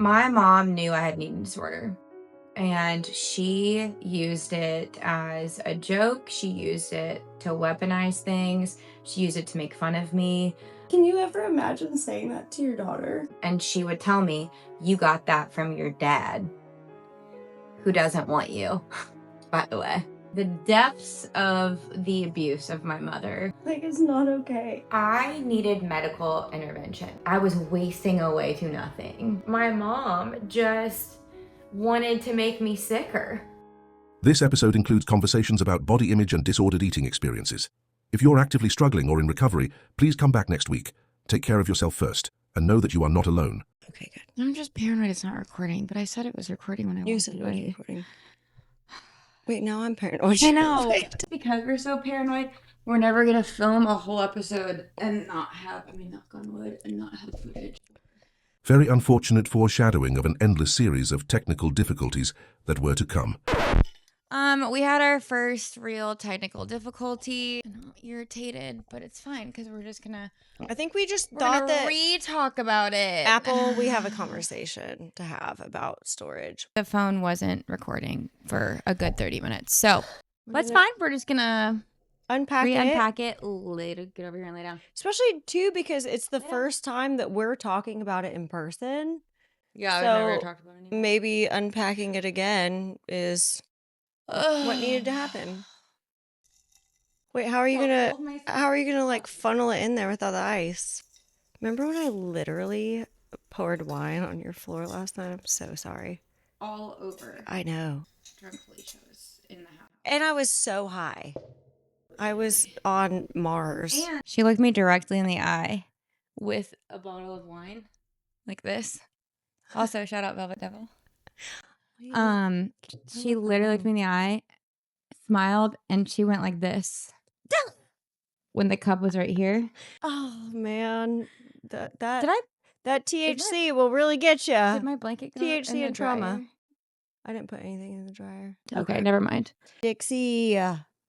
My mom knew I had an eating disorder, and she used it as a joke. She used it to weaponize things. She used it to make fun of me. Can you ever imagine saying that to your daughter? And she would tell me, "You got that from your dad, who doesn't want you," by the way. The depths of the abuse of my mother. Like, it's not okay. I needed medical intervention. I was wasting away to nothing. My mom just wanted to make me sicker. This episode includes conversations about body image and disordered eating experiences. If you're actively struggling or in recovery, please come back next week. Take care of yourself first, and know that you are not alone. Okay, good. I'm just paranoid it's not recording, but I said it was recording when I You walked said it away. was recording. Wait, now I'm paranoid. I know. Because we're so paranoid, we're never going to film a whole episode and not have, knock on wood, and not have footage. Very unfortunate foreshadowing of an endless series of technical difficulties that were to come. We had our first real technical difficulty. I'm irritated, but it's fine because we're just gonna. I think we just thought that re-talk about it. Apple, we have a conversation to have about storage. The phone wasn't recording for a good 30 minutes, so that's fine. We're just gonna Unpack it later. Get over here and lay down. Especially too because it's the first time that we're talking about it in person. Yeah, so I've never talked about it. Maybe unpacking it again is what needed to happen. Wait, how are you gonna like funnel it in there without the ice? Remember when I literally poured wine on your floor last night? I'm so sorry. All over. I know. Drunk Felicia was in the house. And I was so high. I was on Mars. And she looked me directly in the eye with a bottle of wine like this. Also, shout out Velvet Devil. She literally looked me in the eye, smiled, and she went like this when the cup was right here. Oh man, that Did THC will really get you. Did my blanket go THC in the and trauma. dryer? I didn't put anything in the dryer. Okay, never mind. Dixie,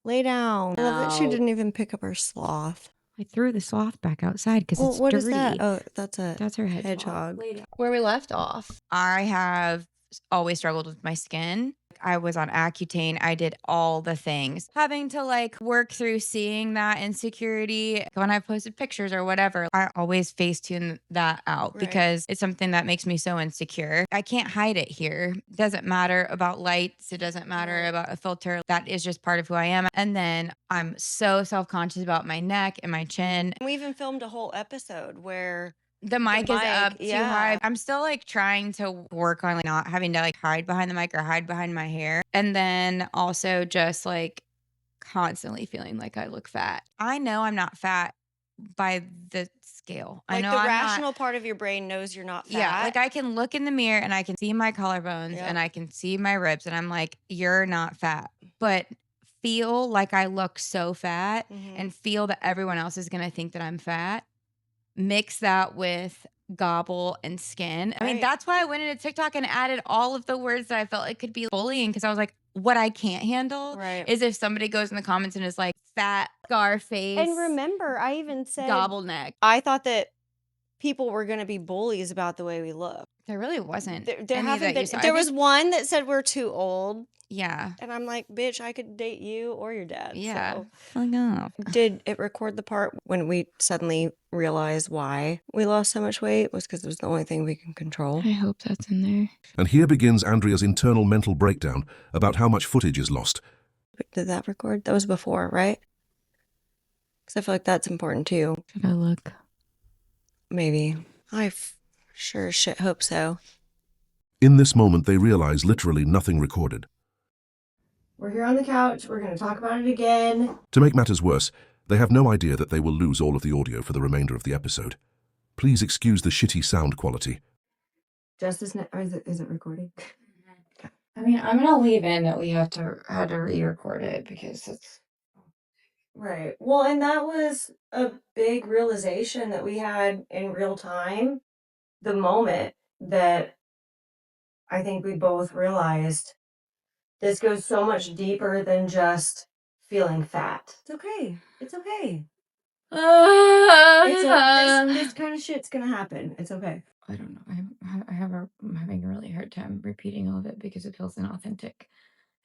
lay down. I love that she didn't even pick up her sloth. I threw the sloth back outside because it's what dirty. is that? Oh, that's her hedgehog. Where we left off, I have always struggled with my skin. I was on Accutane. I did all the things. Having to like work through seeing that insecurity when I posted pictures or whatever, I always Facetune that out because it's something that makes me so insecure. I can't hide it here. It doesn't matter about lights. It doesn't matter about a filter. That is just part of who I am. And then I'm so self-conscious about my neck and my chin. We even filmed a whole episode where the mic is up too high. I'm still like trying to work on like not having to like hide behind the mic or hide behind my hair. And then also just like constantly feeling like I look fat. I know I'm not fat by the scale. Like I know the I'm rational part of your brain knows you're not fat. Yeah, like I can look in the mirror and I can see my collarbones and I can see my ribs and I'm like, you're not fat. But feel like I look so fat and feel that everyone else is going to think that I'm fat. Mix that with gobble and skin. I mean, that's why I went into TikTok and added all of the words that I felt like could be bullying because I was like, what I can't handle is if somebody goes in the comments and is like fat, scar face. And remember, I even said gobble neck. I thought that people were going to be bullies about the way we look. There really wasn't. There was one that said we're too old. Yeah. And I'm like, bitch, I could date you or your dad. Yeah. So. I know. Did it record the part when we suddenly realized why we lost so much weight was because it was the only thing we can control? I hope that's in there. And here begins Andrea's internal mental breakdown about how much footage is lost. Did that record? That was before, right? Because I feel like that's important too. Should I look? Maybe. I sure as shit hope so. In this moment, they realize literally nothing recorded. We're here on the couch. We're going to talk about it again. To make matters worse, they have no idea that they will lose all of the audio for the remainder of the episode. Please excuse the shitty sound quality. Justice, is it recording? I mean, I'm going to leave in that we had to re-record it because it's... Right. Well, and that was a big realization that we had in real time. The moment that I think we both realized this goes so much deeper than just feeling fat. It's okay. It's okay. This kind of shit's gonna happen. It's okay. I don't know. I'm having a really hard time repeating all of it because it feels inauthentic,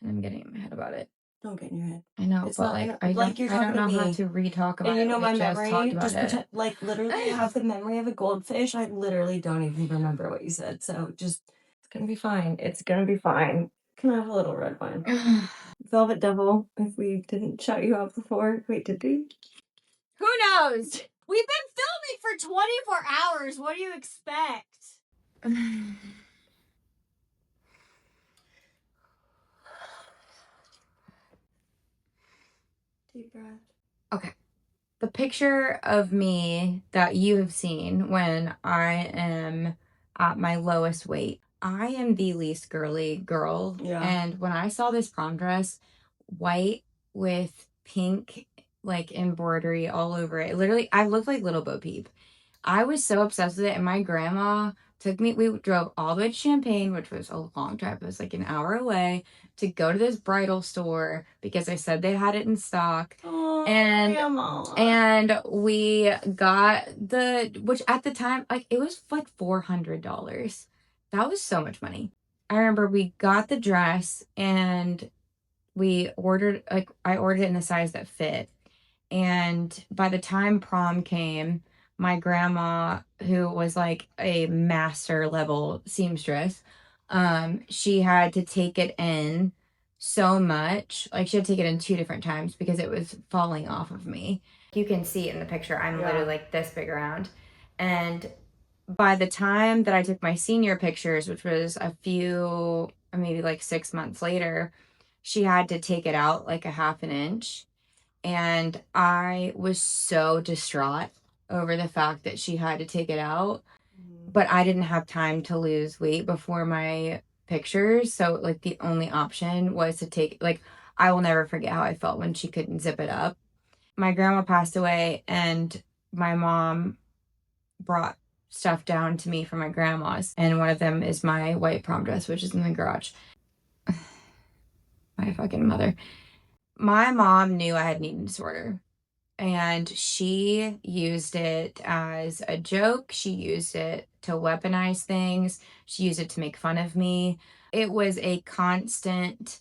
and I'm getting in my head about it. Don't get in your head. I know, It's but not like in- I like don't, you're I don't talking to know how me. to re-talk about And you it. know We my just memory? talked about Just it. pretend, like, literally have the memory of a goldfish. I literally don't even remember what you said. So just, it's gonna be fine. It's gonna be fine. Can I have a little red wine? Velvet Devil, if we didn't shout you out before. Wait, did we? Who knows? We've been filming for 24 hours. What do you expect? Deep breath. Okay. The picture of me that you have seen when I am at my lowest weight, I am the least girly girl. Yeah. And when I saw this prom dress, white with pink like embroidery all over it, literally, I looked like Little Bo Peep. I was so obsessed with it, and my grandma took me. We drove all the way to Champaign, which was a long drive. It was like an hour away to go to this bridal store because I said they had it in stock. Oh, And Grandma. and we got which at the time, like, it was like $400. That was so much money. I remember we got the dress and we ordered, like, I ordered it in the size that fit. And by the time prom came, my grandma, who was like a master level seamstress, she had to take it in so much. Like, she had to take it in 2 different times because it was falling off of me. You can see it in the picture. I'm literally like this big around. And by the time that I took my senior pictures, which was a few, maybe like 6 months later, she had to take it out like a half an inch. And I was so distraught over the fact that she had to take it out. But I didn't have time to lose weight before my pictures. So, like, the only option was to take, like, I will never forget how I felt when she couldn't zip it up. My grandma passed away, and my mom brought stuff down to me from my grandma's. And one of them is my white prom dress, which is in the garage. My fucking mother. My mom knew I had an eating disorder, and she used it as a joke. She used it to weaponize things. She used it to make fun of me. It was a constant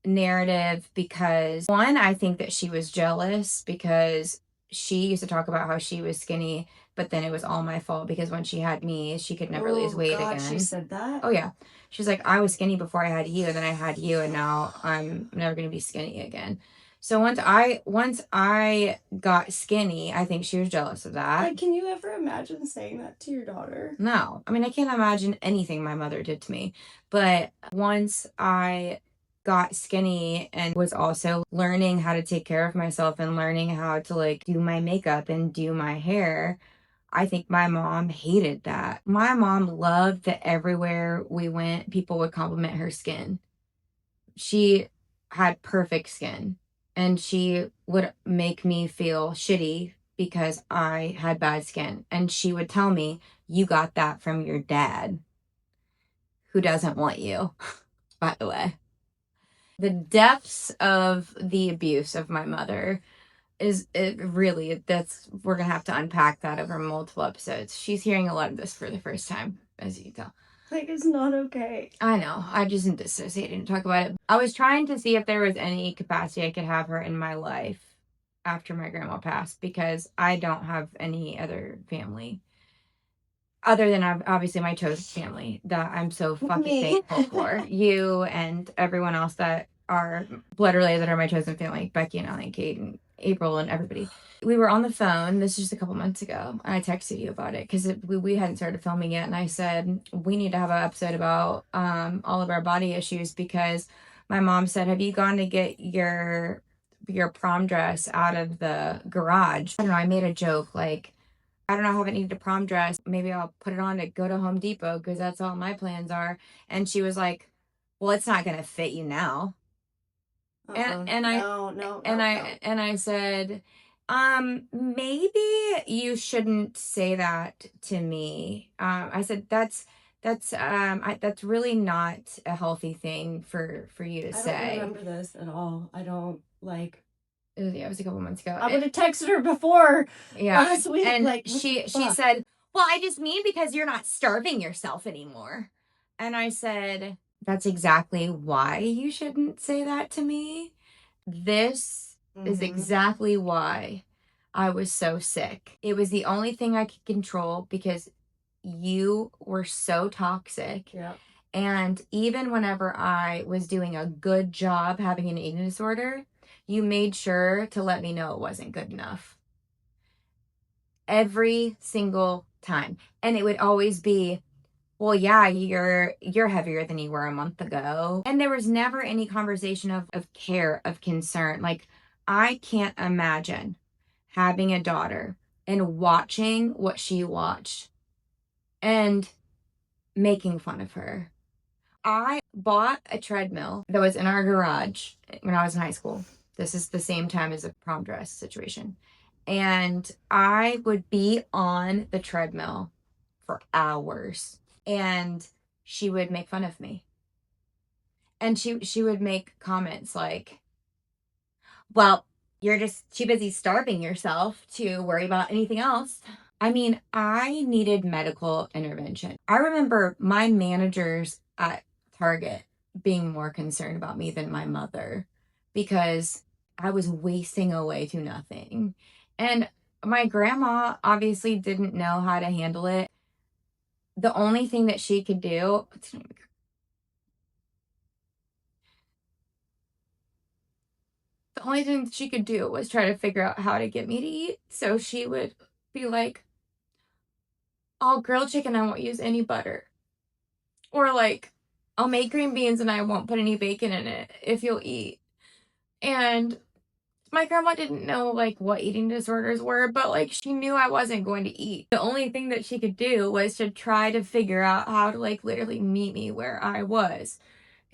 narrative because, one, I think that she was jealous because she used to talk about how she was skinny, but then it was all my fault because when she had me, she could never lose weight God, again. She said that? Oh, yeah. She's like, I was skinny before I had you, and then I had you, and now I'm never going to be skinny again. So once I got skinny, I think she was jealous of that. Like, can you ever imagine saying that to your daughter? No. I mean, I can't imagine anything my mother did to me. But once I got skinny and was also learning how to take care of myself and learning how to, like, do my makeup and do my hair, I think my mom hated that. My mom loved that everywhere we went, people would compliment her skin. She had perfect skin, and she would make me feel shitty because I had bad skin. And she would tell me, you got that from your dad, who doesn't want you, by the way. The depths of the abuse of my mother we're gonna have to unpack that over multiple episodes. She's hearing a lot of this for the first time, as you can tell. Like, it's not okay. I know. I just am dissociating to talk about it. I was trying to see if there was any capacity I could have her in my life after my grandma passed, because I don't have any other family other than obviously my chosen family that I'm so fucking thankful for. You and everyone else that are blood related that are my chosen family, Becky and Ellie and Kate and April and everybody. We were on the phone, this is just a couple months ago, and I texted you about it because we hadn't started filming yet, and I said, we need to have an episode about all of our body issues, because my mom said, have you gone to get your prom dress out of the garage? I don't know, I made a joke like, I don't know, I haven't needed a prom dress. Maybe I'll put it on to go to Home Depot because that's all my plans are. And she was like, well, it's not going to fit you now. I said, maybe you shouldn't say that to me. I said, that's really not a healthy thing for you to say. I don't remember this at all. I don't, like, It was a couple months ago. I would have texted her before last week. And like, she said, well, I just mean because you're not starving yourself anymore. And I said, that's exactly why you shouldn't say that to me. This is exactly why I was so sick. It was the only thing I could control because you were so toxic. Yeah. And even whenever I was doing a good job having an eating disorder, you made sure to let me know it wasn't good enough. Every single time. And it would always be, well, yeah, you're heavier than you were a month ago. And there was never any conversation of care, of concern. Like, I can't imagine having a daughter and watching what she watched and making fun of her. I bought a treadmill that was in our garage when I was in high school. This is the same time as a prom dress situation. And I would be on the treadmill for hours. And she would make fun of me. And she would make comments like, well, you're just too busy starving yourself to worry about anything else. I mean, I needed medical intervention. I remember my managers at Target being more concerned about me than my mother because I was wasting away to nothing. And my grandma obviously didn't know how to handle it. The only thing that she could do, was try to figure out how to get me to eat. So she would be like, I'll grill chicken, I won't use any butter. Or like, I'll make green beans and I won't put any bacon in it if you'll eat. And my grandma didn't know like what eating disorders were, but like she knew I wasn't going to eat. The only thing that she could do was to try to figure out how to like literally meet me where I was.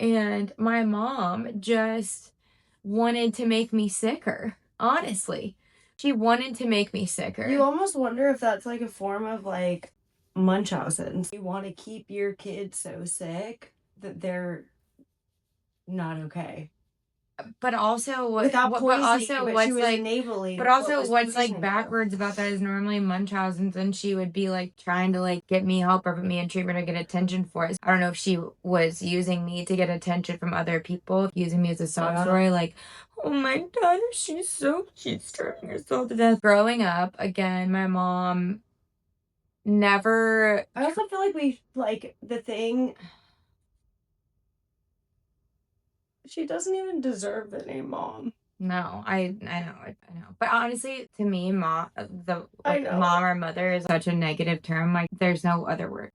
And my mom just wanted to make me sicker, honestly. She wanted to make me sicker. You almost wonder if that's like a form of like Munchausen. You want to keep your kids so sick that they're not okay. But also without poisoning, what's she was like enabling. But also what's like backwards about that is normally Munchausen's, and she would be like trying to like get me help or put me in treatment or get attention for it. I don't know if she was using me to get attention from other people, using me as a sob story, like, oh my daughter, she's starving herself to death. Growing up, again, my mom never. I also feel like we like the thing. She doesn't even deserve the name mom. No, I know. But honestly, to me, mom or mother is such a negative term. Like, there's no other word.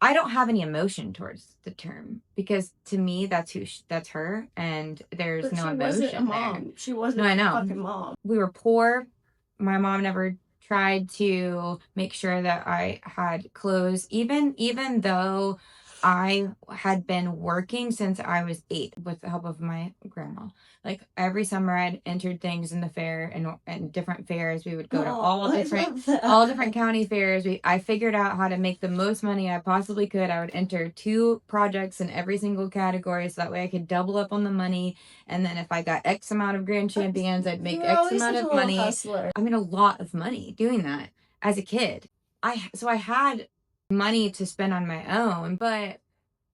I don't have any emotion towards the term because to me, that's that's her, and there's no emotion wasn't a mom. there. She wasn't a fucking mom. We were poor. My mom never tried to make sure that I had clothes, even though I had been working since I was 8 with the help of my grandma. Like, every summer I'd entered things in the fair and different fairs. We would go to all different county fairs. I figured out how to make the most money I possibly could. I would enter 2 projects in every single category so that way I could double up on the money. And then if I got X amount of grand champions, I'd make X amount of money. Hustler. I made a lot of money doing that as a kid. So I had money to spend on my own, but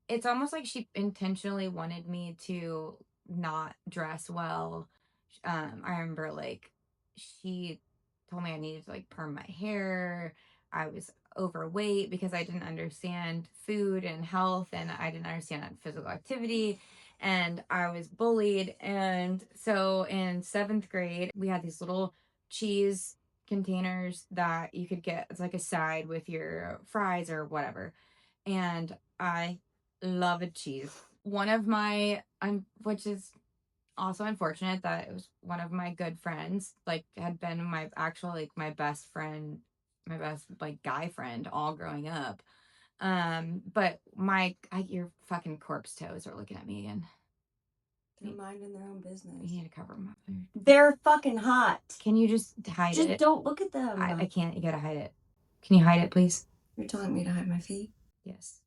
it's almost like she intentionally wanted me to not dress well. I remember like she told me I needed to like perm my hair. I was overweight because I didn't understand food and health, and I didn't understand physical activity, and I was bullied. And so in 7th grade, we had these little cheese containers that you could get. It's like a side with your fries or whatever. And I love a cheese. One of my, which is also unfortunate that it was one of my good friends, like, had been my actual, like, my best friend, my best, like, guy friend all growing up. But your fucking corpse toes are looking at me again. They're minding their own business. You need to cover them up. They're fucking hot. Can you just hide it? Just don't look at them. I can't. You gotta hide it. Can you hide it, please? You're telling me to hide my feet? Yes.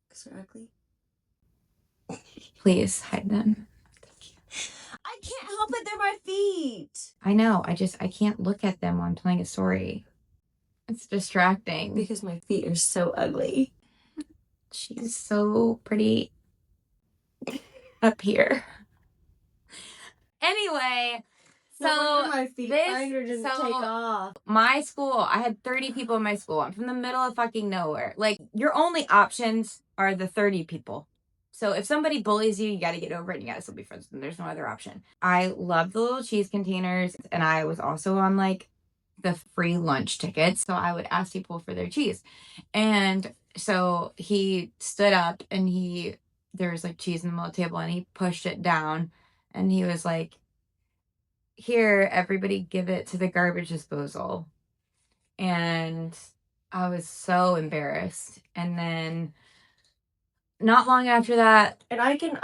Because they're ugly? Please hide them. Thank you. I can't help it. They're my feet. I know. I can't look at them while I'm telling a story. It's distracting. Because my feet are so ugly. She's so pretty up here. Anyway, so my feet finder didn't take off. My school, I had 30 people in my school. I'm from the middle of fucking nowhere. Like, your only options are the 30 people. So if somebody bullies you, you got to get over it and you got to still be friends with them. There's no other option. I love the little cheese containers, and I was also on like the free lunch tickets. So I would ask people for their cheese. And so he stood up and there was like cheese in the middle of the table, and he pushed it down and he was like, "Here, everybody give it to the garbage disposal." And I was so embarrassed. And then not long after that, and I can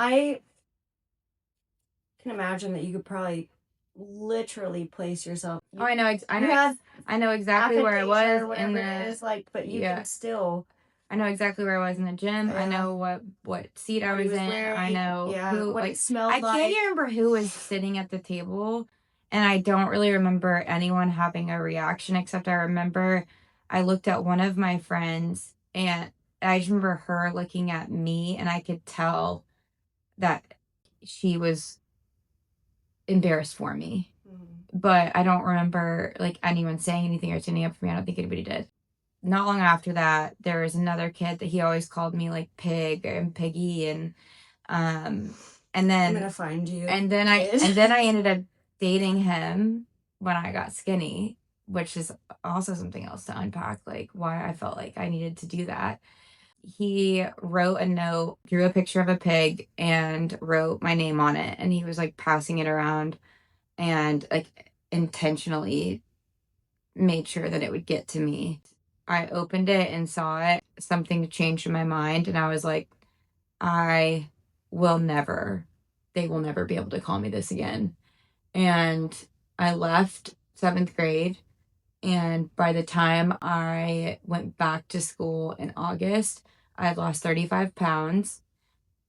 imagine that you could probably literally place yourself. I know exactly where I was in the. It's like, but you can still. I know exactly where I was in the gym. Yeah. I know what seat I was in. Wearing, I know who. What it smelled like. I can't even remember who was sitting at the table, and I don't really remember anyone having a reaction, except I remember I looked at one of my friends, and I just remember her looking at me, and I could tell that she was embarrassed for me. But I don't remember like anyone saying anything or standing up for me. I don't think anybody did. Not long after that, there was another kid that he always called me like Pig and Piggy, and then I'm gonna find you. And then I ended up dating him when I got skinny, which is also something else to unpack, like why I felt like I needed to do that. He wrote a note, drew a picture of a pig, and wrote my name on it, and he was like passing it around and like intentionally made sure that it would get to me. I opened it and saw it. Something changed in my mind, and I was like, they will never be able to call me this again. And I left 7th grade, and by the time I went back to school in August, I had lost 35 pounds.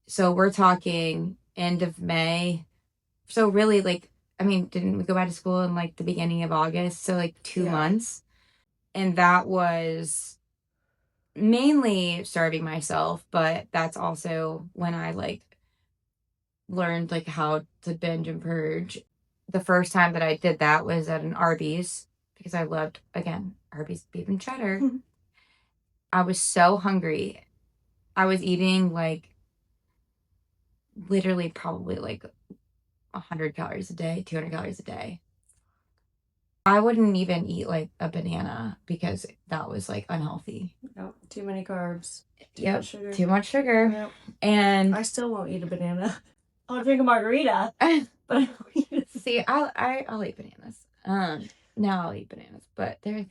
So we're talking end of May. So really, like, I mean, didn't we go back to school in like the beginning of August? So like 2 months. And that was mainly starving myself, but that's also when I like learned like how to binge and purge. The first time that I did that was at an Arby's, because I loved, again, Arby's beef and cheddar. I was so hungry. I was eating like literally probably like 100 calories a day, 200 calories a day. I wouldn't even eat like a banana because that was like unhealthy. No, too many carbs. Too much sugar. Yep. And I still won't eat a banana. I'll drink a margarita, but I won't eat it. See, I'll eat bananas. Now I'll eat bananas, but they're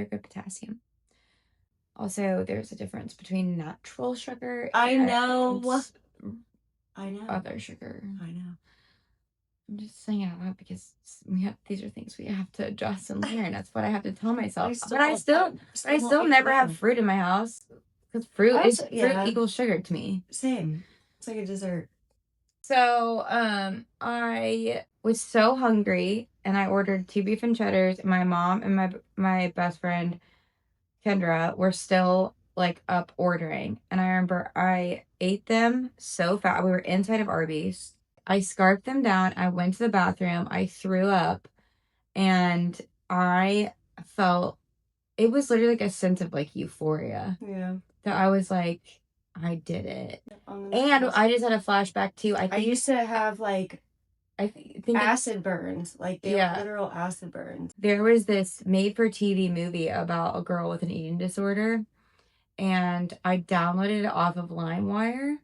good potassium. Also, there's a difference between natural sugar. I know. Other sugar. I know. I'm just saying it out loud because these are things we have to adjust and learn. That's what I have to tell myself. I still never have fruit in my house because fruit equals sugar to me. Same. It's like a dessert. So, I was so hungry, and I ordered 2 beef and cheddars. And my mom and my best friend Kendra were still like up ordering, and I remember I ate them so fast. We were inside of Arby's. I scarfed them down. I went to the bathroom. I threw up, and I felt it was literally like a sense of like euphoria. Yeah. That I was like, I did it. And I just had a flashback too. I used to have like I think acid burns, like literal acid burns. There was this made-for-TV movie about a girl with an eating disorder, and I downloaded it off of LimeWire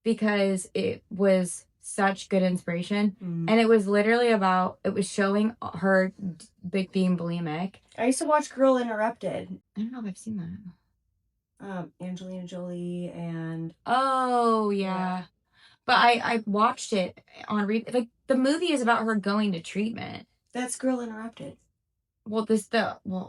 because it was such good inspiration. And it was literally it was showing her being bulimic. I used to watch Girl Interrupted. I don't know if I've seen that. Angelina Jolie and... Oh, yeah. But I watched it on like the movie is about her going to treatment. That's Girl Interrupted. Well,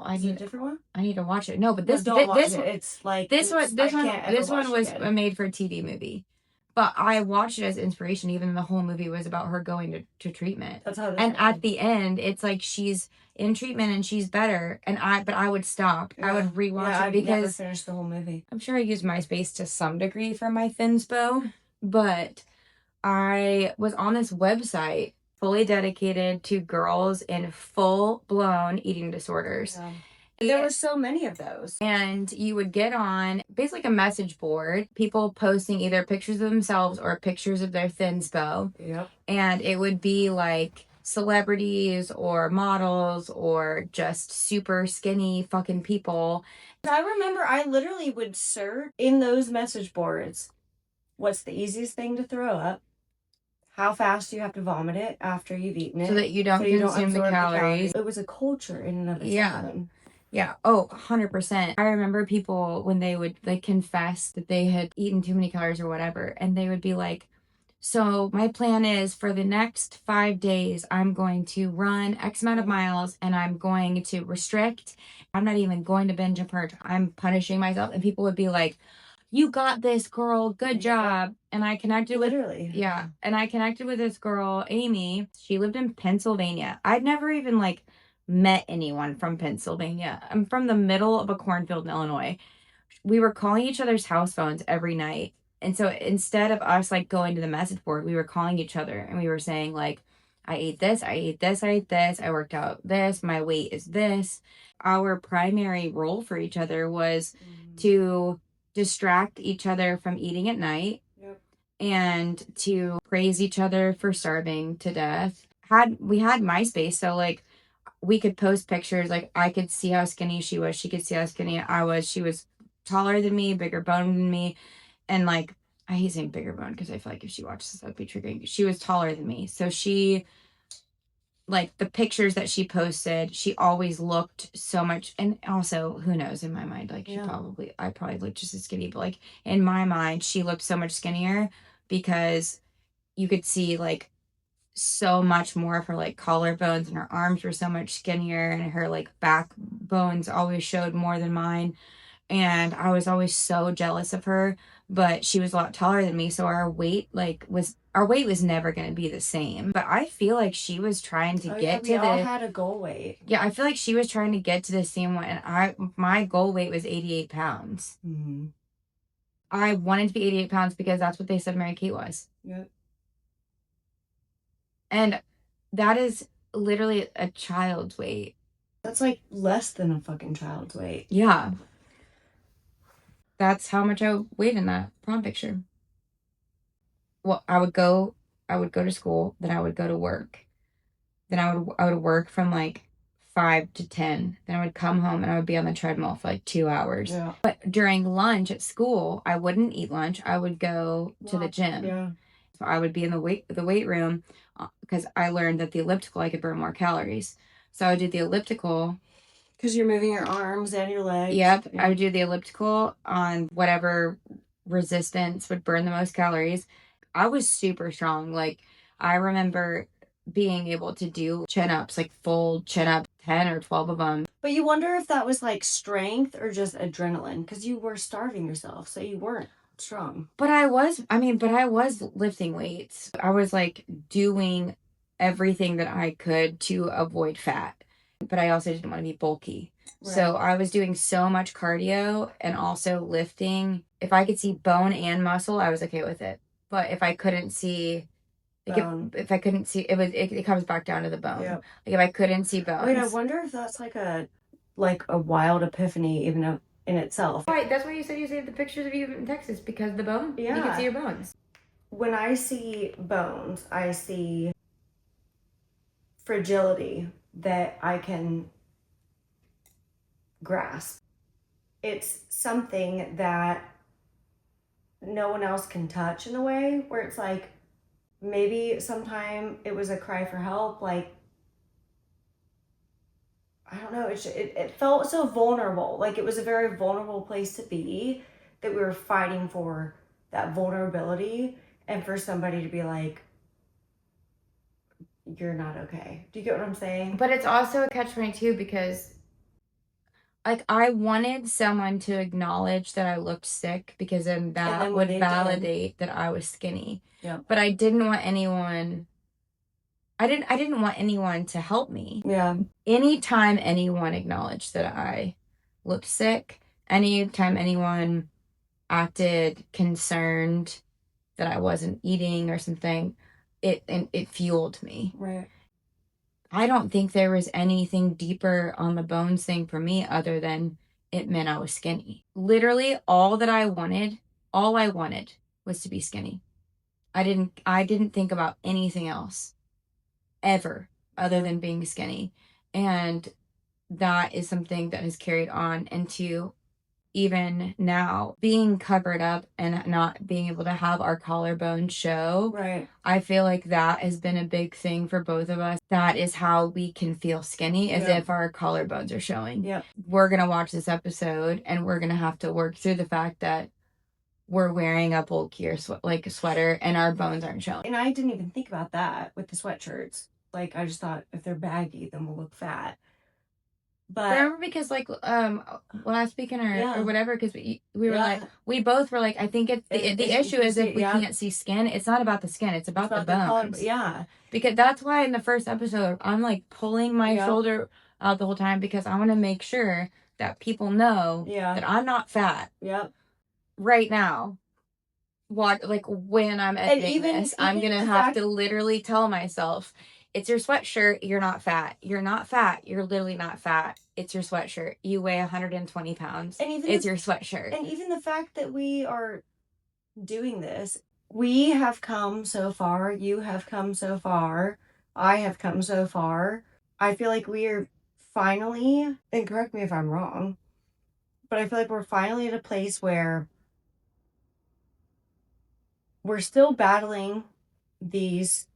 I need a different one. I need to watch it. No, but this one, it's like this one was a made for TV movie. But I watched it as inspiration, even though the whole movie was about her going to treatment. That's how this And happened. at the end, it's like she's in treatment and she's better. But I would stop. I would rewatch it because never finished the whole movie. I'm sure I used MySpace to some degree for my thinspo, but I was on this website fully dedicated to girls in full-blown eating disorders. Yeah. There were so many of those. And you would get on basically a message board, people posting either pictures of themselves or pictures of their thinspo. Yep. And it would be like celebrities or models or just super skinny fucking people. I remember I literally would search in those message boards, what's the easiest thing to throw up? How fast do you have to vomit it after you've eaten it? So that you don't consume the absorb calories. It was a culture in and of itself. Yeah. Oh, 100%. I remember people when they would like confess that they had eaten too many calories or whatever, and they would be like, so my plan is for the next 5 days, I'm going to run X amount of miles and I'm going to restrict. I'm not even going to binge and purge. I'm punishing myself. And people would be like, you got this, girl. Good job. And I connected Literally. And I connected with this girl, Amy. She lived in Pennsylvania. I'd never even like met anyone from Pennsylvania. I'm from the middle of a cornfield in Illinois. We were calling each other's house phones every night. And so instead of us like going to the message board, we were calling each other and we were saying like, I ate this, I ate this, I ate this, I worked out this, my weight is this. Our primary role for each other was to distract each other from eating at night and to praise each other for starving to death. We had MySpace, so like we could post pictures, like I could see how skinny she was, she could see how skinny I was. She was taller than me, bigger bone than me, and like I hate saying bigger bone because I feel like if she watches this that'd be triggering. She was taller than me, so she, like the pictures that she posted, she always looked so much. And also, who knows, in my mind, like I probably looked just as skinny, but like in my mind she looked so much skinnier because you could see like so much more of her like collarbones, and her arms were so much skinnier, and her like backbones always showed more than mine. And I was always so jealous of her, but she was a lot taller than me, so our weight was never going to be the same. But I feel like she was trying to get to we all had a goal weight. Yeah, I feel like she was trying to get to the same one, and my goal weight was 88 pounds. Mm-hmm. I wanted to be 88 pounds because that's what they said Mary Kate was. Yep. And that is literally a child's weight. That's like less than a fucking child's weight. Yeah. That's how much I weighed in that prom picture. Well, I would go to school, then I would go to work. Then I would work from like 5 to 10. Then I would come home and I would be on the treadmill for like 2 hours. Yeah. But during lunch at school, I wouldn't eat lunch. I would go to the gym. Yeah. So I would be in the weight room because I learned that the elliptical I could burn more calories. So I would do the elliptical. Because you're moving your arms and your legs. Yep. Yeah. I would do the elliptical on whatever resistance would burn the most calories. I was super strong. Like, I remember being able to do chin-ups, like full chin-up, 10 or 12 of them. But you wonder if that was like strength or just adrenaline, because you were starving yourself, so you weren't strong. But I was lifting weights. I was like doing everything that I could to avoid fat. But I also didn't want to be bulky. Right. So I was doing so much cardio and also lifting. If I could see bone and muscle, I was okay with it. But if I couldn't see bone. If I couldn't see, it comes back down to the bone. Yep. Like if I couldn't see bones. Wait, I wonder if that's like a wild epiphany even in itself. Right, that's why you said you saved the pictures of you in Texas, because the bone? Yeah. You can see your bones. When I see bones, I see fragility that I can grasp. It's something that no one else can touch in a way where it's like, maybe sometime it was a cry for help, like, I don't know, it felt so vulnerable. Like it was a very vulnerable place to be, that we were fighting for that vulnerability, and for somebody to be like, you're not okay. Do you get what I'm saying? But it's also a catch-22 because like, I wanted someone to acknowledge that I looked sick, because then that would validate that I was skinny. Yeah. But I didn't want anyone to help me. Yeah. Anytime anyone acknowledged that I looked sick, anytime anyone acted concerned that I wasn't eating or something, it fueled me. Right. I don't think there was anything deeper on the bones thing for me other than it meant I was skinny. Literally all I wanted was to be skinny. I didn't think about anything else ever other than being skinny. And that is something that has carried on into even now, being covered up and not being able to have our collarbone show. Right. I feel like that has been a big thing for both of us. That is how we can feel skinny, as if our collarbones are showing. Yep. We're going to watch this episode and we're going to have to work through the fact that we're wearing a bulkier sweater and our bones aren't showing. And I didn't even think about that with the sweatshirts. Like, I just thought if they're baggy, then we'll look fat. But remember, because like last weekend or whatever, because we were like, we both were like, I think the issue is if we can't see skin. It's not about the skin, it's about the bones. Because that's why in the first episode I'm like pulling my shoulder out the whole time, because I want to make sure that people know that I'm not fat. Yep. Right now, when I'm editing this, I'm gonna have to literally tell myself, it's your sweatshirt, you're not fat. You're not fat. You're literally not fat. It's your sweatshirt. You weigh 120 pounds. And even it's your sweatshirt. And even the fact that we are doing this, we have come so far. You have come so far. I have come so far. I feel like we are finally, and correct me if I'm wrong, but I feel like we're finally at a place where we're still battling these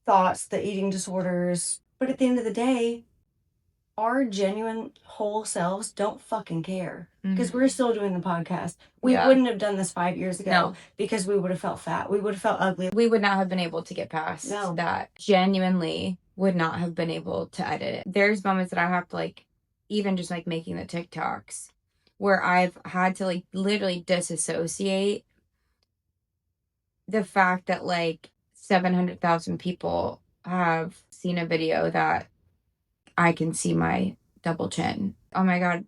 thoughts, the eating disorders, but at the end of the day, our genuine whole selves don't fucking care, because we're still doing the podcast. We wouldn't have done this 5 years ago because we would have felt fat. We would have felt ugly. We would not have been able to get past that. Genuinely would not have been able to edit it. There's moments that I have to like, even just like making the TikToks, where I've had to like literally disassociate the fact that like 700,000 people have seen a video that I can see my double chin. Oh my God,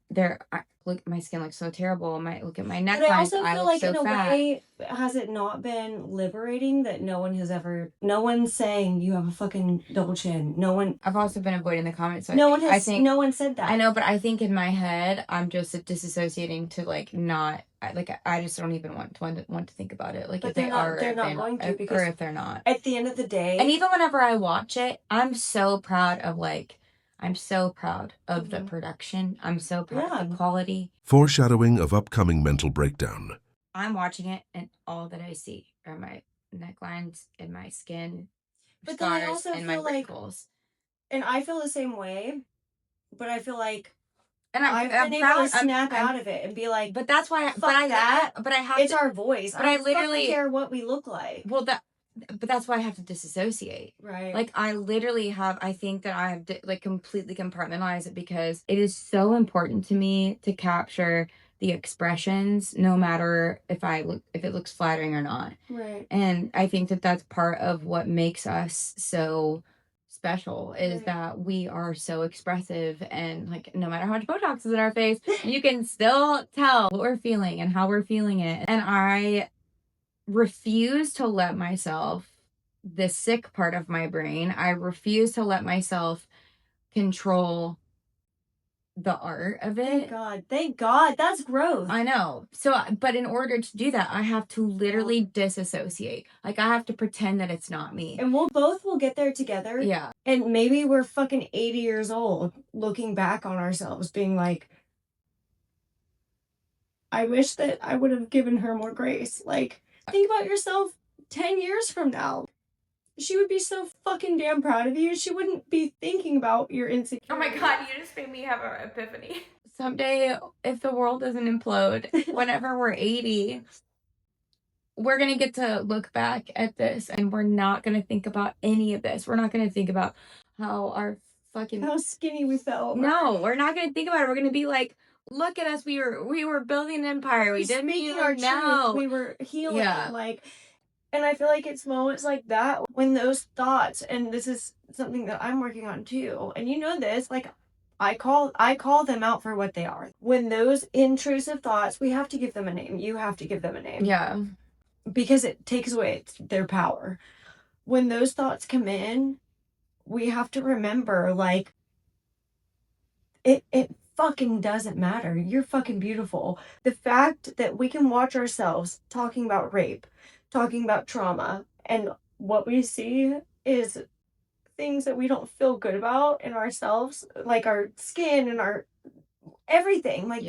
look, my skin looks so terrible. Look at my neck lines. I feel like so in a way, has it not been liberating that no one's saying you have a fucking double chin. No one. I've also been avoiding the comments. So no one said that. I know, but I think in my head, I'm just disassociating to like not. I just don't even want to think about it. Like, but if they're not going to, because, or if they're not. At the end of the day, and even whenever I watch it, I'm so proud of the production. I'm so proud of the quality. Foreshadowing of upcoming mental breakdown. I'm watching it, and all that I see are my necklines and my skin, but scars, then I also and my wrinkles. And I feel the same way, but I feel like. And I've been able to snap out of it and be like, but that's why. It's our voice. But I literally care what we look like. Well, but that's why I have to disassociate. Right. Like, I literally have. I think that I have like completely compartmentalized it, because it is so important to me to capture the expressions, no matter if it looks flattering or not. Right. And I think that that's part of what makes us so special, is that we are so expressive, and like, no matter how much Botox is in our face, you can still tell what we're feeling and how we're feeling it. And I refuse to let myself, the sick part of my brain, I refuse to let myself control the art of it. Thank God. That's growth. I know. So, but in order to do that, I have to literally disassociate. Like, I have to pretend that it's not me. And we'll get there together. Yeah. And maybe we're fucking 80 years old, looking back on ourselves, being like, I wish that I would have given her more grace. Like, think about yourself 10 years from now. She would be so fucking damn proud of you. She wouldn't be thinking about your insecurity. Oh my God, you just made me have an epiphany. Someday, if the world doesn't implode, whenever we're 80, we're going to get to look back at this, and we're not going to think about any of this. We're not going to think about how our fucking how skinny we felt. No, we're not gonna think about it. We're gonna be like, look at us. We were building an empire. We didn't speaking even our know. truth. We were healing. Yeah. Like, and I feel like it's moments like that when those thoughts, and this is something that I'm working on too. And you know this, like, I call them out for what they are. When those intrusive thoughts, we have to give them a name. You have to give them a name. Yeah. Because it takes away their power. When those thoughts come in, we have to remember, like, it fucking doesn't matter. You're fucking beautiful. The fact that we can watch ourselves talking about rape, talking about trauma, and what we see is things that we don't feel good about in ourselves, like our skin and our everything. Like,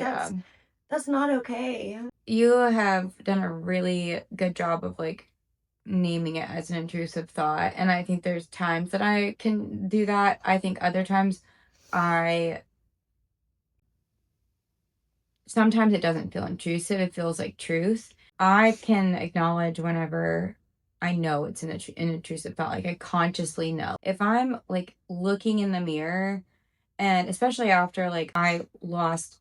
that's not okay. You have done a really good job of like naming it as an intrusive thought, and I think there's times that I can do that. I think other times sometimes it doesn't feel intrusive, it feels like truth. I can acknowledge whenever I know it's an intrusive thought, like I consciously know. If I'm like looking in the mirror, and especially after like I lost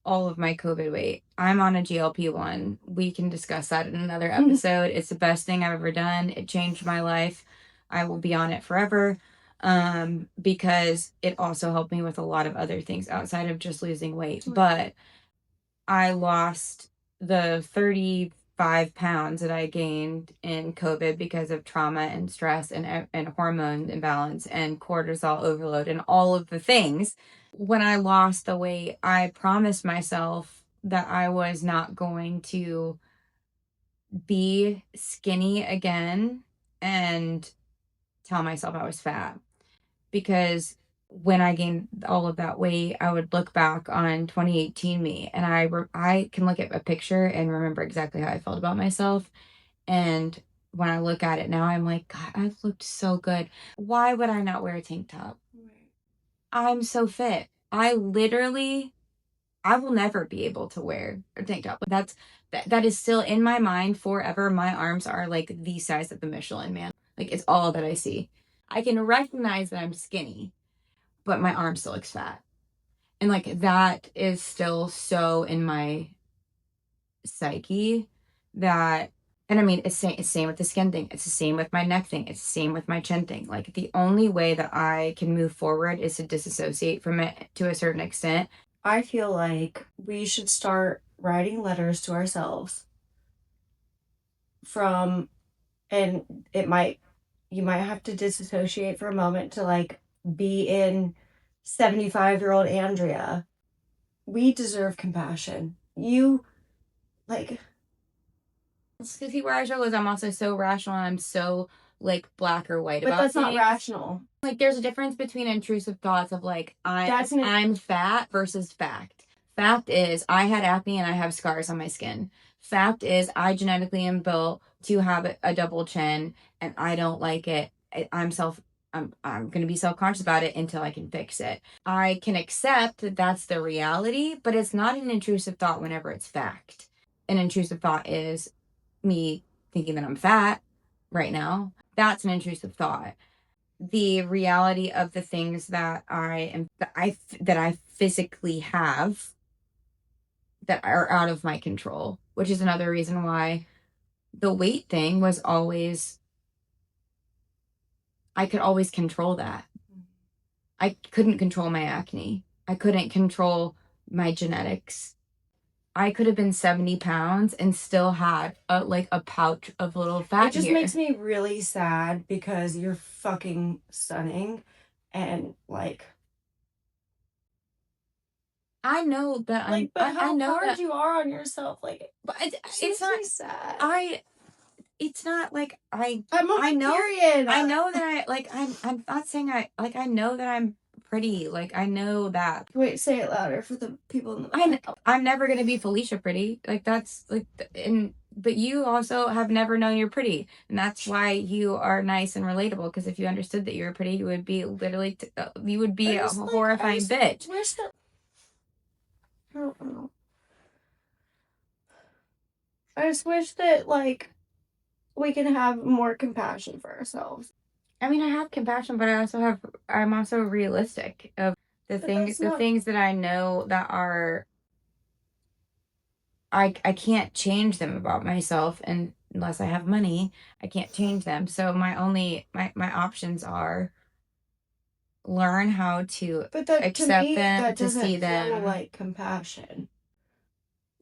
all of my COVID weight, I'm on a GLP-1. We can discuss that in another episode. It's the best thing I've ever done. It changed my life. I will be on it forever. Because it also helped me with a lot of other things outside of just losing weight. But I lost the 35 pounds that I gained in COVID because of trauma and stress and hormone imbalance and cortisol overload and all of the things. When I lost the weight, I promised myself that I was not going to be skinny again and tell myself I was fat. Because when I gained all of that weight, I would look back on 2018 me, and I can look at a picture and remember exactly how I felt about myself. And when I look at it now, I'm like, God, I've looked so good. Why would I not wear a tank top? I'm so fit. I will never be able to wear a tank top. That is still in my mind forever. My arms are like the size of the Michelin Man. Like, it's all that I see. I can recognize that I'm skinny, but my arm still looks fat. And like that is still so in my psyche that, and I mean, it's same with the skin thing. It's the same with my neck thing. It's the same with my chin thing. Like, the only way that I can move forward is to disassociate from it to a certain extent. I feel like we should start writing letters to ourselves and you might have to disassociate for a moment to like be in 75-year-old Andrea. We deserve compassion. You, like, See, where I struggle is I'm also so rational and I'm so like black or white but about that's not things. rational. Like, there's a difference between intrusive thoughts of like I'm fat versus fact. Fact is I had acne and I have scars on my skin. Fact is I genetically am built to have a double chin and I don't like it. I'm going to be self-conscious about it until I can fix it. I can accept that that's the reality, but it's not an intrusive thought whenever it's fact. An intrusive thought is me thinking that I'm fat right now. That's an intrusive thought. The reality of the things that I physically have that are out of my control, which is another reason why the weight thing was always, I could always control that. I couldn't control my acne. I couldn't control my genetics. I could have been 70 pounds and still had a pouch of little fat. It just makes me really sad because you're fucking stunning, and like, I know that but how I know hard that you are on yourself, like, but it's not sad. It's not like I'm on my period. I know that I'm not saying I know that I'm pretty. Like, I know that. Wait, say it louder for the people in the back. I'm never gonna be Felicia pretty. Like, that's like, but you also have never known you're pretty, and that's why you are nice and relatable. Because if you understood that you were pretty, you would be literally you would be a horrifying bitch. Wish that. I don't know. I just wish that like we can have more compassion for ourselves. I mean, I have compassion, but I'm also realistic of the things that I know that are, I can't change them about myself, and unless I have money, I can't change them. So my options are learn how to But that, to accept me, them, that to see doesn't feel them. like compassion.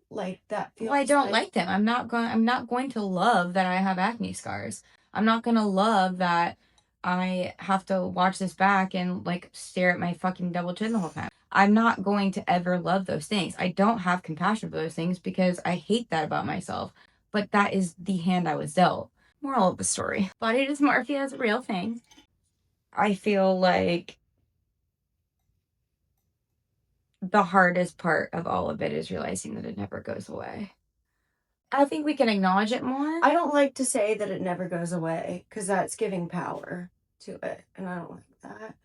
Like, that feels Well, I don't like like them. I'm not going to love that I have acne scars. I'm not going to love that I have to watch this back and like stare at my fucking double chin the whole time. I'm not going to ever love those things. I don't have compassion for those things because I hate that about myself. But that is the hand I was dealt. Moral of the story: body dysmorphia is a real thing. I feel like the hardest part of all of it is realizing that it never goes away. I think we can acknowledge it more. I don't like to say that it never goes away, because that's giving power to it, and I don't like that.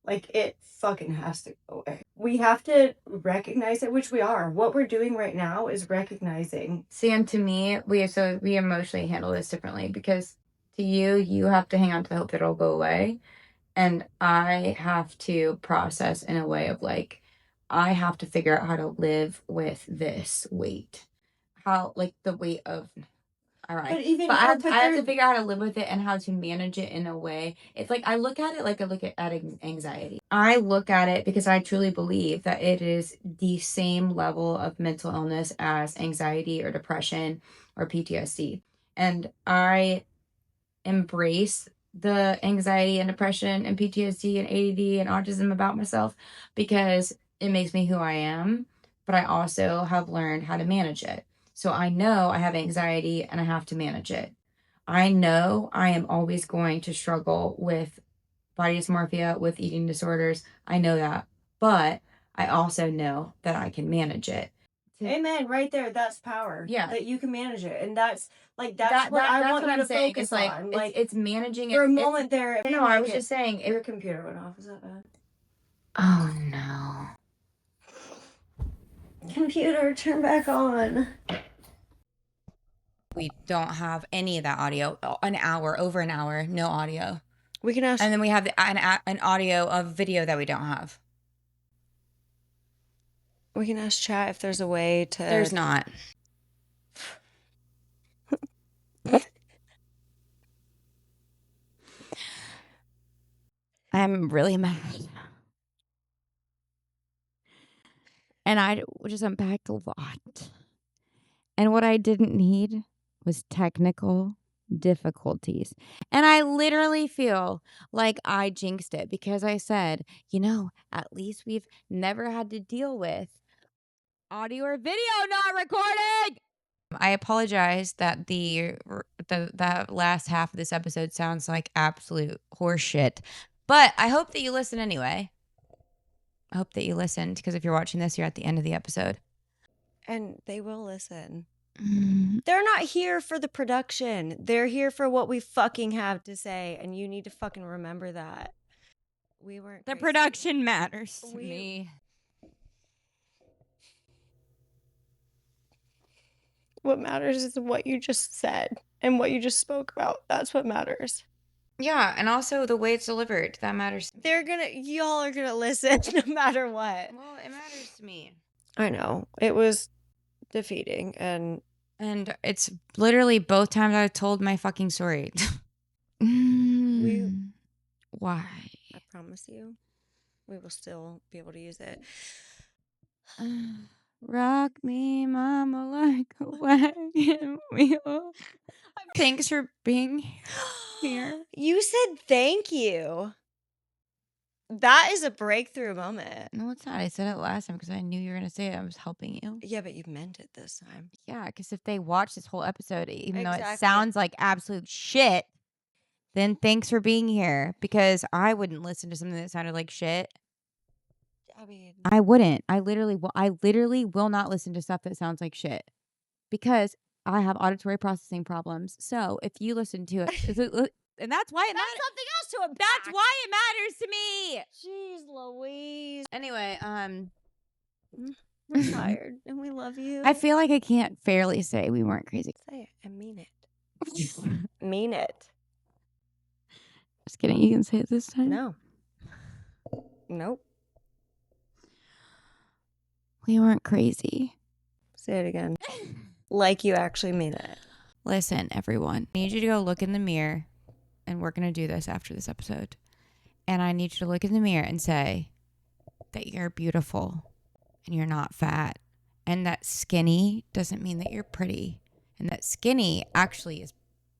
Like, it fucking has to go away. We have to recognize it, which we are. What we're doing right now is recognizing. See, and to me, we emotionally handle this differently, because to you have to hang on to the hope that it'll go away. And I have to process in a way of like, I have to figure out how to live with this weight. How, like, the weight of, But even but I have to there, figure out how to live with it and how to manage it in a way. It's like I look at it like I look at anxiety. I look at it because I truly believe that it is the same level of mental illness as anxiety or depression or PTSD. And I embrace the anxiety and depression and PTSD and ADD and autism about myself because it makes me who I am, but I also have learned how to manage it. So I know I have anxiety and I have to manage it. I know I am always going to struggle with body dysmorphia, with eating disorders. I know that. But I also know that I can manage it. Amen, right there. That's power. Yeah. That you can manage it. And that's what I want you to focus on. Like, it's managing it. For a moment there. No, I was just saying. Your computer went off. Is that bad? Oh, no. Computer, turn back on. We don't have any of that audio. Over an hour, no audio. We can ask. And then we have an audio of video that we don't have. We can ask chat if there's a way to. There's not. I'm really mad. And I just unpacked a lot. And what I didn't need was technical difficulties. And I literally feel like I jinxed it because I said, at least we've never had to deal with audio or video not recording. I apologize that that last half of this episode sounds like absolute horseshit, but I hope that you listen anyway. I hope that you listened, because if you're watching this, you're at the end of the episode. And they will listen. Mm. They're not here for the production. They're here for what we fucking have to say, and you need to fucking remember that. We weren't. The production matters to me. What matters is what you just said and what you just spoke about. That's what matters. Yeah, and also the way it's delivered, that matters. Y'all are gonna listen no matter what. Well, it matters to me. I know. It was defeating, and it's literally both times I've told my fucking story. Why? I promise you, we will still be able to use it. Rock me, mama, like a wagon wheel. Thanks for being here. You said thank you. That is a breakthrough moment. No, it's not. I said it last time because I knew you were going to say it. I was helping you. Yeah, but you meant it this time. Yeah, because if they watch this whole episode, even though it sounds like absolute shit, then thanks for being here, because I wouldn't listen to something that sounded like shit. I mean, I wouldn't. I literally will not listen to stuff that sounds like shit, because I have auditory processing problems. So if you listen to it, and that's why it matters. something else to unpack. That's why it matters to me. Jeez Louise. Anyway, we're tired and we love you. I feel like I can't fairly say we weren't crazy. Say it and mean it. Mean it. Just kidding. You can say it this time. No. Nope. We weren't crazy. Say it again. Like you actually mean it. Listen, everyone. I need you to go look in the mirror, and we're going to do this after this episode. And I need you to look in the mirror and say that you're beautiful and you're not fat. And that skinny doesn't mean that you're pretty. And that skinny actually is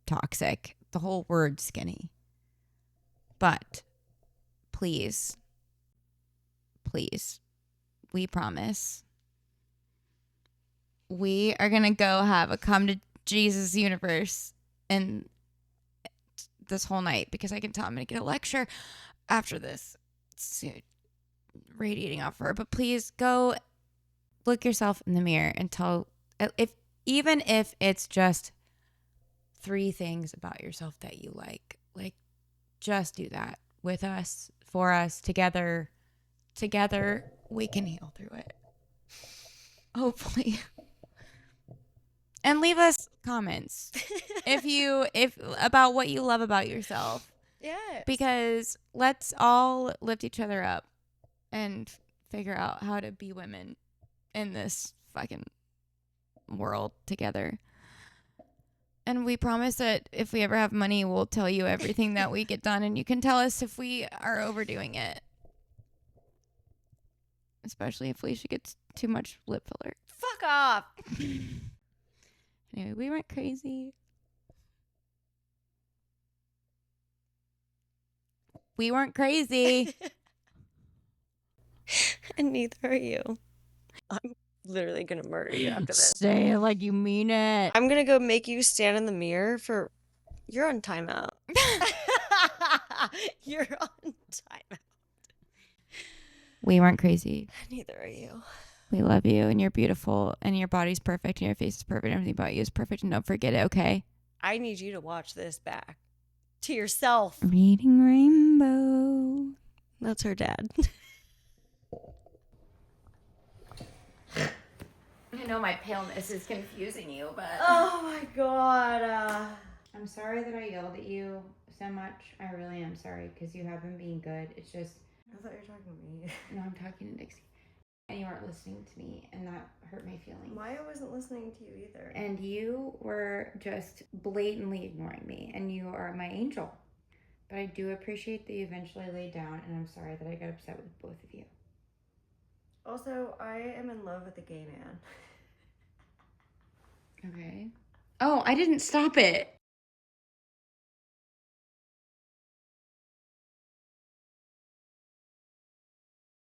toxic. The whole word skinny. But please, we promise, we are going to go have a come to Jesus universe and this whole night, because I can tell I'm going to get a lecture after this. It's radiating off her. But please go look yourself in the mirror and tell, even if it's just 3 things about yourself that you like just do that with us, for us, together we can heal through it, hopefully. And leave us comments if about what you love about yourself. Yeah. Because let's all lift each other up and figure out how to be women in this fucking world together. And we promise that if we ever have money, we'll tell you everything that we get done, and you can tell us if we are overdoing it. Especially if Felicia gets too much lip filler. Fuck off. Anyway, we weren't crazy. We weren't crazy. And neither are you. I'm literally going to murder you after this. Say it like you mean it. I'm going to go make you stand in the mirror for... You're on timeout. You're on timeout. We weren't crazy. Neither are you. We love you, and you're beautiful, and your body's perfect, and your face is perfect, and everything about you is perfect, and don't forget it, okay? I need you to watch this back. To yourself. Reading Rainbow. That's her dad. I know my paleness is confusing you, but... Oh my god. I'm sorry that I yelled at you so much. I really am sorry, because you have been being good. It's just... I thought you were talking to me. No, I'm talking to Dixie. And you weren't listening to me, and that hurt my feelings. Maya wasn't listening to you either. And you were just blatantly ignoring me, and you are my angel. But I do appreciate that you eventually laid down, and I'm sorry that I got upset with both of you. Also, I am in love with a gay man. Okay. Oh, I didn't stop it.